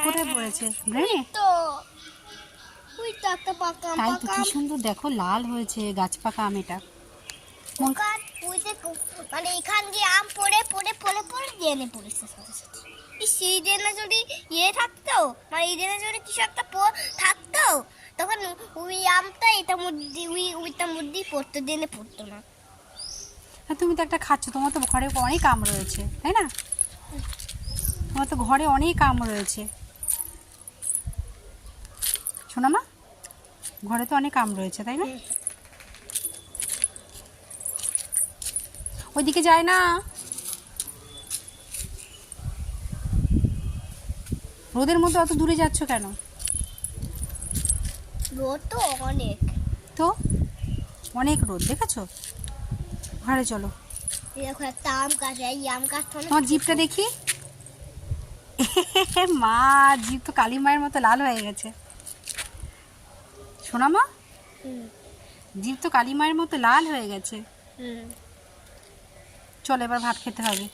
কোথায় পড়েছে? ব্রেনে? তো ওই তো একটা পাকা আম, তাই তো, পাকা কি আম। সুন্দর দেখো, লাল হয়েছে গাছ পাকা আম এটা। ওখান ওই যে মানে এখান দিয়ে আম পড়ে পড়ে পড়ে পড়ে ড্রেনে পড়েছে সাথে সাথে। সেই ড্রেনে যদি ইয়ে থাকতো, মানে এই ড্রেনে যদি কিছু একটা থাকতো, তখন ওই আমটা এটা মধ্যে ওইটার মধ্যেই পড়তো, ড্রেনে পড়তো না। আর তুমি তো একটা খাচ্ছ, তোমার তো ঘরে অনেক আম রয়েছে, তাই না? তোমার তো ঘরে অনেক আম রয়েছে, শোনো মা, ঘরে তো অনেক আম রয়েছে, তাই না? ওইদিকে যায় না, রোদের মধ্যে অত দূরে যাচ্ছ কেন? রোদ তো অনেক। তো অনেক রোদ দেখেছো, ঘরে চলো। দেখো একটা আম গাছ, এই আম গাছটা অনেক তোমার জিভটা দেখি। মা, জিভ তো কালী মায়ের মতো লাল হয়ে গেছে, শোনা মা, হুম জিভ তো কালী মায়ের মতো লাল হয়ে গেছে। হুম। চলো এবার ভাত খেতে হবে।